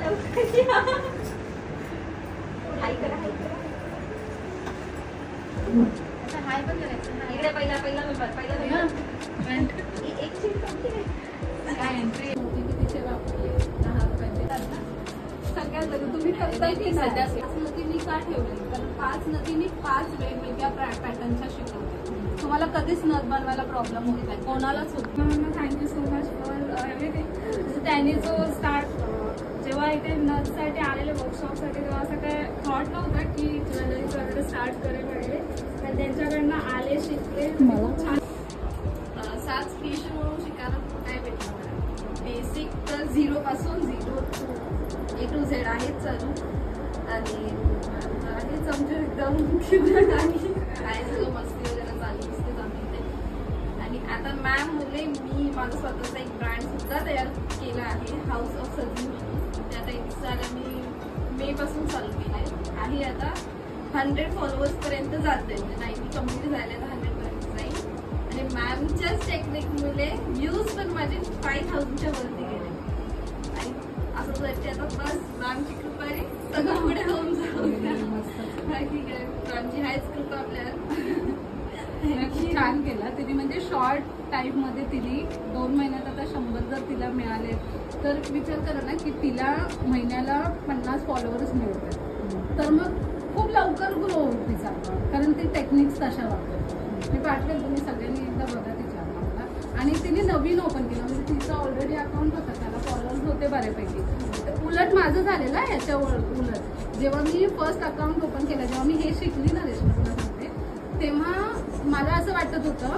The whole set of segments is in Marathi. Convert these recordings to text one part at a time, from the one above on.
हाय करा हाय करा. आता हाय पण करायचं. इकडे पहिला एक सीट कमी आहे. काय एंट्री तिथे वापरली 10 रुपयाची. सगळ्यात लगे तुम्ही करताय की सध्या 5 नदी मी का ठेवली तर 5 नदी मी 5 वेगवेगळ्या पॅटर्नच्या शिकवते. तुम्हाला कधीच नथ बनवायला प्रॉब्लेम होत नाही कोणालाच होत. Thank you so much for everything. त्यांनी जो स्टार्ट जेव्हा इथे नथसाठी आलेले वर्कशॉपसाठी तेव्हा असं काय थॉट नव्हतं की ज्वेलरी करणं स्टार्ट करेल वगैरे. तर त्यांच्याकडनं आले शिकले खूप छान. साच फिश म्हणून शिकायला काय भेटणार. बेसिक तर 0 पासून 0 A to Z आहेच चालू. आणि हेच आमच्या एकदम काय सगळं मस्ती वगैरे चालू असते आम्ही. आणि आता मॅम मुले मी माझा स्वतःचा एक ब्रँड सुद्धा तयार केला आहे हाऊस ऑफ सजी म्हणून. ते आता इन्स्टाला मी मे पासून चालू केलं आहे. आता 100 फॉलोअर्स पर्यंत जाते. म्हणजे 90 कम्प्लीट झाले तर 100 पर्यंत जाईल. आणि मॅमच्याच टेक्निकमुळे व्ह्यूज पण माझे 5000च्या वरती गेले. आणि असं वाटते आता बस मॅमची कृपा आहे सगळं पुढे होऊन जाऊ. मॅमची हायच कृपा आपल्याला. खूप छान केला तिने. म्हणजे शॉर्ट टाइम मध्ये तिने 2 महिन्यात आता 100 जर तिला मिळाले तर विचार करा ना की तिला महिन्याला 50 फॉलोअर्स मिळतात. तर मग खूप लवकर ग्रो होईल तिचा अकाउंट. कारण ती टेक्निक्स तशा वापरते. मी पाठवेल तुम्ही सगळ्यांनी एकदा बघा तिच्या अकाउंटला. आणि तिने नवीन ओपन केलं म्हणजे तिचं ऑलरेडी अकाउंट होतं त्याला फॉलोअर्स होते बऱ्यापैकी. उलट माझं झालेलं आहे याच्या उलट. जेव्हा मी फर्स्ट अकाउंट ओपन केलं जेव्हा मी हे शिकली ना रेशमाला सांगते तेव्हा मला असं वाटत होतं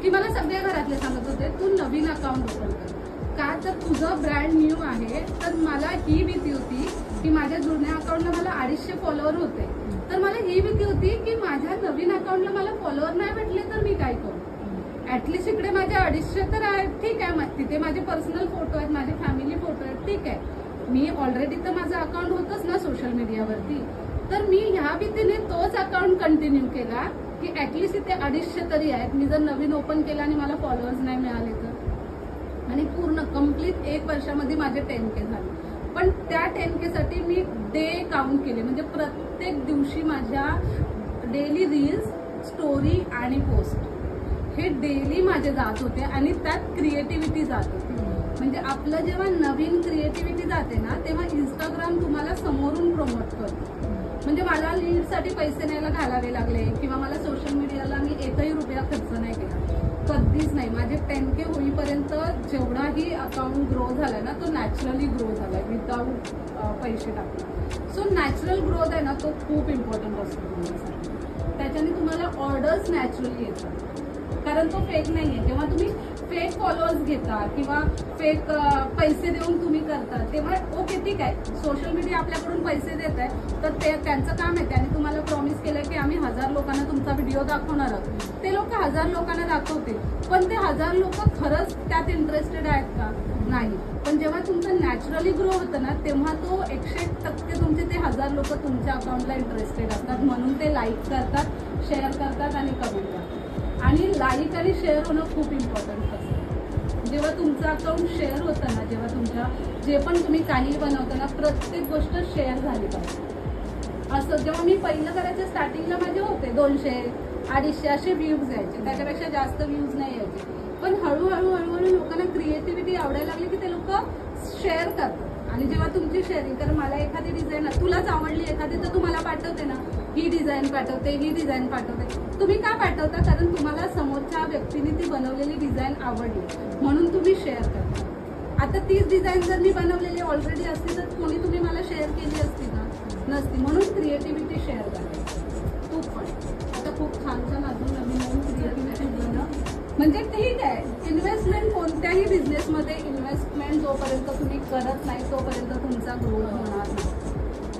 की मला सगळ्या घरातले सांगत होते तू नवीन अकाउंट ओपन कर. का तर तुझं ब्रँड न्यू आहे. तर मला ही भीती होती की माझ्या जुन्या अकाउंटला मला 250 फॉलोअर होते. तर मला ही भीती होती की माझ्या नवीन अकाउंटला मला फॉलोअर नाही भेटले तर मी काय करू. ऍटलिस्ट इकडे माझे 250 तर आहेत ठीक आहे. तिथे माझे पर्सनल फोटो आहेत माझे फॅमिली फोटो आहेत ठीक आहे. मी ऑलरेडी तर माझं अकाउंट होतंच ना सोशल मीडियावरती. तर मी ह्या भीतीने तोच अकाउंट कंटिन्यू केला की ऍटलिस्ट इथे 250 तरी आहेत. मी जर नवीन ओपन केला आणि मला फॉलोअर्स नाही मिळाले तर. आणि पूर्ण कम्प्लीट 1 वर्षामध्ये माझे 10K झाले. पण त्या 10K साठी मी डे काउंट केले. म्हणजे प्रत्येक दिवशी माझ्या डेली रील्स स्टोरी आणि पोस्ट हे डेली माझे जात होते. आणि त्यात क्रिएटिव्हिटी जात होती. म्हणजे आपलं जेव्हा नवीन क्रिएटिव्हिटी जाते ना तेव्हा इंस्टाग्राम तुम्हाला समोरून प्रमोट करतो. म्हणजे मला लीडसाठी पैसे न्यायला घालावे लागले किंवा मला सोशल मीडियाला मी 1ही रुपया खर्च नाही केला कधीच नाही. माझे 10K होईपर्यंत जेवढाही अकाउंट ग्रो झालाय ना तो नॅचरली ग्रो झालाय विदाऊट पैसे टाकले. सो नॅचरल ग्रोथ आहे ना तो खूप इम्पॉर्टंट असतो तुमच्यासाठी. त्याच्याने तुम्हाला ऑर्डर्स नॅचरली येतात. कारण तो फेक नाहीये. जेव्हा तुम्ही फेक फॉलोअर्स घेता किंवा फेक पैसे देऊन तुम्ही करता तेव्हा ओके ठीक आहे सोशल मीडिया आपल्याकडून पैसे देत आहे तर ते त्यांचं काम आहे. त्यांनी तुम्हाला प्रॉमिस केलं की आम्ही 1000 लोकांना तुमचा व्हिडिओ दाखवणार आहोत. ते लोक 1000 लोकांना दाखवतील पण ते 1000 लोक खरंच त्यात इंटरेस्टेड आहेत का नाही. पण जेव्हा तुमचं नॅचरली ग्रो होतं ना तेव्हा तो 101% तुमचे ते 1000 लोक तुमच्या अकाउंटला इंटरेस्टेड असतात. म्हणून ते लाईक करतात शेअर करतात आणि कमेंट करतात. आणि लाईक आणि शेअर होणं खूप इम्पॉर्टंट असतं. जेव्हा तुमचं अकाउंट शेअर होतं ना जेव्हा तुमच्या जे पण तुम्ही काही बनवता ना प्रत्येक गोष्ट शेअर झाली पाहिजे. असं जेव्हा मी पहिलं करायचं स्टार्टिंगला माझे होते 200 250 असे व्ह्यूज यायचे. त्याच्यापेक्षा जास्त व्ह्यूज नाही यायचे. पण हळूहळू लोकांना क्रिएटिव्हिटी आवडायला लागली की ते लोक शेअर करतात. आणि जेव्हा तुमची शेअरिंग कारण मला एखादी डिझाईन तुलाच आवडली एखादी तर तुम्हाला पाठवते ना ही डिझाईन पाठवते ही डिझाईन पाठवते. तुम्ही का पाठवता कारण तुम्हाला समोरच्या व्यक्तीने ती बनवलेली डिझाईन आवडली म्हणून तुम्ही शेअर करता. आता तीच डिझाईन जर मी बनवलेली ऑलरेडी असती तर कोणी तुम्ही मला शेअर केली असती का नसती. म्हणून क्रिएटिव्हिटी शेअर करायची खूप. पण आता खूप छान अजून नवीन क्रिएटिव्हिटी बनव म्हणजे ठीक आहे. इन्व्हेस्टमेंट कोणत्याही बिझनेसमध्ये इन्व्हेस्टमेंट जोपर्यंत तुम्ही करत नाही तोपर्यंत तुमचा ग्रोथ होणार नाही.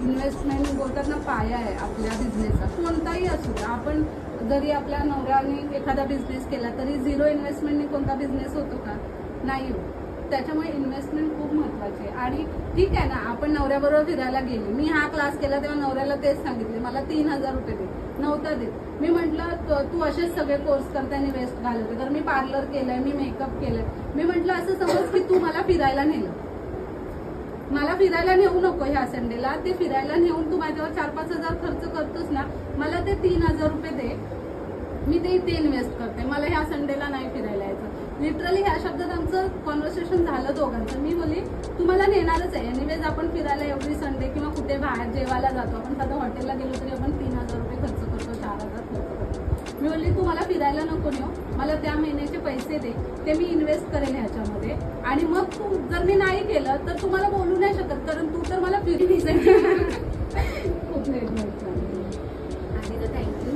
इन्व्हेस्टमेंट बोलतात ना पाया आहे आपल्या बिझनेसचा कोणताही असू द्या. आपण जरी आपल्या नवऱ्याने एखादा बिझनेस केला तरी 0 इन्व्हेस्टमेंटने कोणता बिझनेस होतो का नाही होत. त्याच्यामुळे इन्व्हेस्टमेंट खूप महत्वाची आहे. आणि ठीक आहे ना आपण नवऱ्याबरोबर फिरायला गेली. मी हा क्लास केला तेव्हा नवऱ्याला तेच सांगितले मला 3000 रुपये दे नव्हता देत. मी म्हटलं तू असेच सगळे कोर्स करते आणि वेस्ट घालवते. तर मी पार्लर केलंय मी मेकअप केलंय. मी म्हटलं असं समज की तू मला फिरायला नेलं मला फिरायला नेऊ नको ह्या संडेला, ते फिरायला नेऊन तू माझ्यावर 4-5 हजार खर्च करतोस ना, मला ते 3,000 रुपये दे, मी ते इन्व्हेस्ट करते, मला ह्या संडेला नाही फिरायला यायचं. लिटरली ह्या शब्दात आमचं कॉन्व्हर्सेशन झालं दोघांचं. मी बोलली तुम्हाला नेणारच आहे, एनिवेज आपण फिरायला एव्हरी संडे किंवा कुठे बाहेर जेवायला जातो, आपण साधं हॉटेलला गेलो तरी आपण 3,000 रुपये खर्च करतो, 4,000 खर्च करतो. मी बोलली तू मला फिरायला नको नेऊ, मला त्या महिन्याचे पैसे दे, ते मी इन्व्हेस्ट करेन ह्याच्यामध्ये, आणि मग तू जर मी नाही केलं तर तू मला बोलू नाही शकत, कारण तू तर मला फिरून खूप लेट म्हटलं. आधी तर थँक्यू.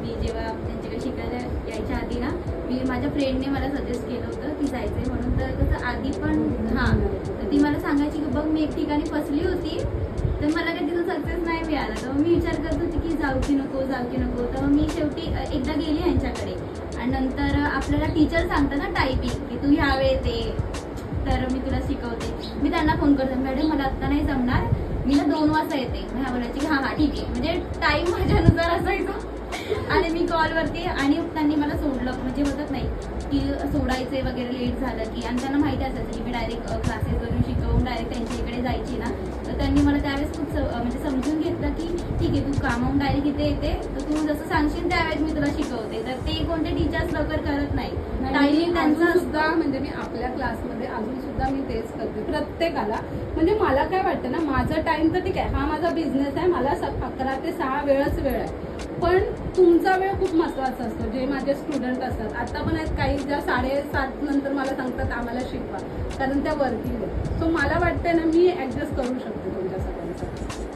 मी जेव्हा त्यांच्याकडे शिकायला यायच्या आधी ना, मी माझ्या फ्रेंडने मला सजेस्ट केलं होतं की जायचंय म्हणून. तर तसं आधी पण हां, तर ती मला सांगायची की बघ मी एक ठिकाणी फसली होती, तर मला काही तिथं सक्सेस नाही मिळाला. तर मी विचार करत होती की जाऊ की नको. तर मी शेवटी एकदा गेली यांच्याकडे, आणि नंतर आपल्याला टीचर सांगतात ना टायपिंग की तू ह्या वेळेत ये, तर मी तुला शिकवते. मी त्यांना फोन करते, मॅडम मला आत्ता नाही जमणार, मी ना 2 वाजता येते. मग ह्या बोलायची की हां ठीक आहे, म्हणजे टाईम माझ्यानुसार असायचा. आणि मी कॉलवरती, आणि त्यांनी मला सोडलं, म्हणजे होतच नाही की सोडायचे वगैरे लेट झालं की, आणि त्यांना माहिती असायचं की मी डायरेक्ट क्लासेसवरून शिकवून डायरेक्ट त्यांच्या इकडे जायची ना. तर त्यांनी मला त्यावेळेस खूप म्हणजे समजून घेतलं की ठीक आहे, तू कामावून डायरेक्ट इथे येते, तर तू जसं सांगशील त्यावेळेस मी तुला शिकवते. तर ते कोणते टीचर्स लवकर करत नाही, टायमिंग त्यांचा सुद्धा. म्हणजे मी आपल्या क्लासमध्ये अजून सुद्धा मी तेच करते प्रत्येकाला. म्हणजे मला काय वाटतं ना, माझा टाइम तर ठीक आहे, हा माझा बिझनेस आहे, मला 11 ते 6 वेळच वेळ आहे, पण तुमचा वेळ खूप महत्वाचा असतो. जे माझे स्टुडंट असतात, आता पण आहेत काही ज्या 7:30 नंतर मला सांगतात आम्हाला शिकवा, कारण त्या वर्किंग आहे. सो मला वाटतं ना, मी ऍडजस्ट करू शकते तुमच्या सगळ्यांसाठी.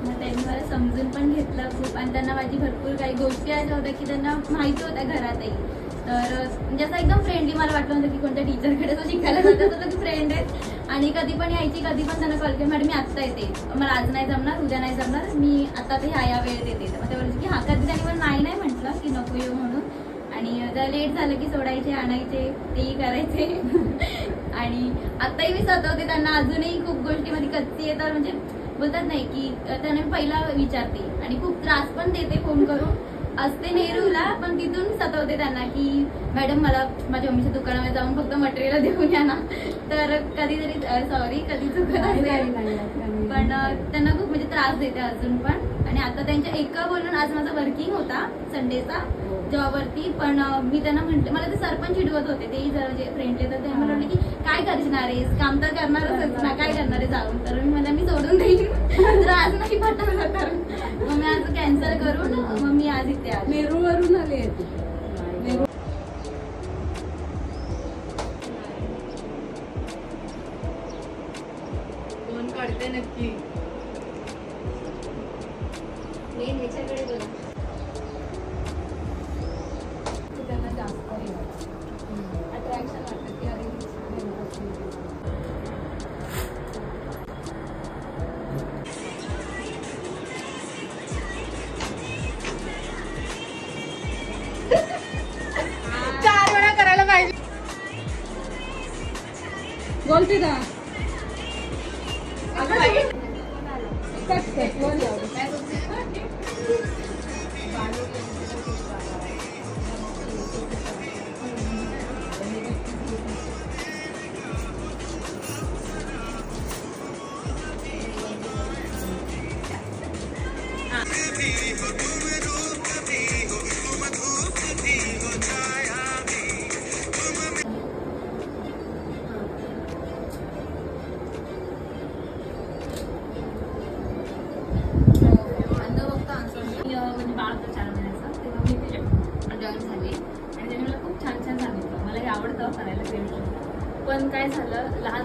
मग त्यांनी मला समजून पण घेतलं खूप, आणि त्यांना माझी भरपूर काही गोष्टी अशा होत्या की त्यांना माहिती होत्या घरातही. तर म्हणजे असं एकदम फ्रेंडली मला वाटलं होतं की कोणत्या टीचरकडे तो शिकायला जातात होतं की फ्रेंड आहेत. आणि कधी पण यायची, कधी पण त्यांना कॉल केला, मॅडम मी आत्ता येते, मला आज नाही जमणार, उद्या नाही जमणार, मी आता ते ह्या वेळेत येते. मग ते बोलायचे की हां. कधी त्यांनी पण नाही म्हटलं की नको येऊ म्हणून, आणि जर लेट झालं की सोडायचे, आणायचे, तेही करायचे. आणि आत्ताही मी स्वतःवते त्यांना, अजूनही खूप गोष्टीमध्ये कच्ची येतात. म्हणजे बोलतात नाही की त्यांना मी पहिला विचारते, आणि खूप त्रास पण देते फोन करून. असते नेहरूला, पण तिथून सतवते त्यांना की मॅडम मला माझ्या मम्मीच्या दुकानावर जाऊन फक्त मटेरियल देऊन या ना. तर कधीतरी सॉरी, कधी चुकत असेल, पण त्यांना खूप म्हणजे त्रास देते अजून पण. आणि आता त्यांच्या एका बोलून आज माझा वर्किंग होता संडेचा जॉबवरती, पण मी त्यांना म्हटलं, मला ते सर पण चिडवत होते, तेही जरा जे फ्रेंडले, तर ते मला म्हटले की काय करणार आहेस, काम तर करणारच ना, काय करणार आहे जाऊन. तर मी सोडून देईन, तर आज नाही पाठवलं तर मग मी आज कॅन्सल करून मग मी आज इथे आले. नेरूळवरून आले आहे. कोण काढते नक्की मी ह्याच्याकडे बघा, त्यांना जास्त अट्रॅक्शन वाटतं की अरे बोलते ना म्हणजे बाळ होतं 4 महिन्याचं, तेव्हा मी ते जॉईन झाले, आणि त्याने मला खूप छान सांगितलं, मला हे आवडतं करायला. पण काय झालं, लहान